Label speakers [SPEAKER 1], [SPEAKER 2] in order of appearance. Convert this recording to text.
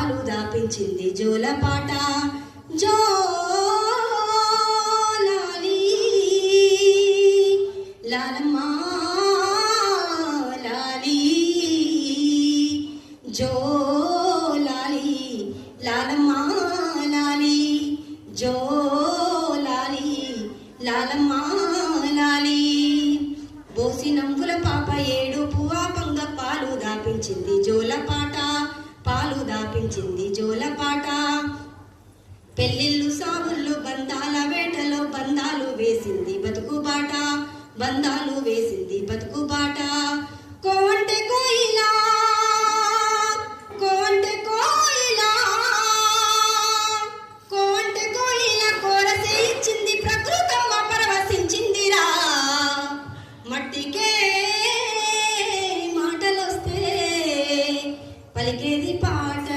[SPEAKER 1] పాలు దాపించింది జోలపాట జో లాలి లాలమ్మ లాలి జో లాలి లాలమ్మ లాలి జో లాలి లాలమ్మ లాలి బోసి నంగుల పాప ఏడు పువ్వా పంగ పాలు దాపించింది జోలపాట పాలు దాపించింది జోలపాట పెళ్ళిళ్ళు సాగుళ్ళు బంధాల వేటలో బంధాలు వేసింది బతుకుబాట బంధాలు వేసింది బతుకుబాట కోవంటే కోయిలా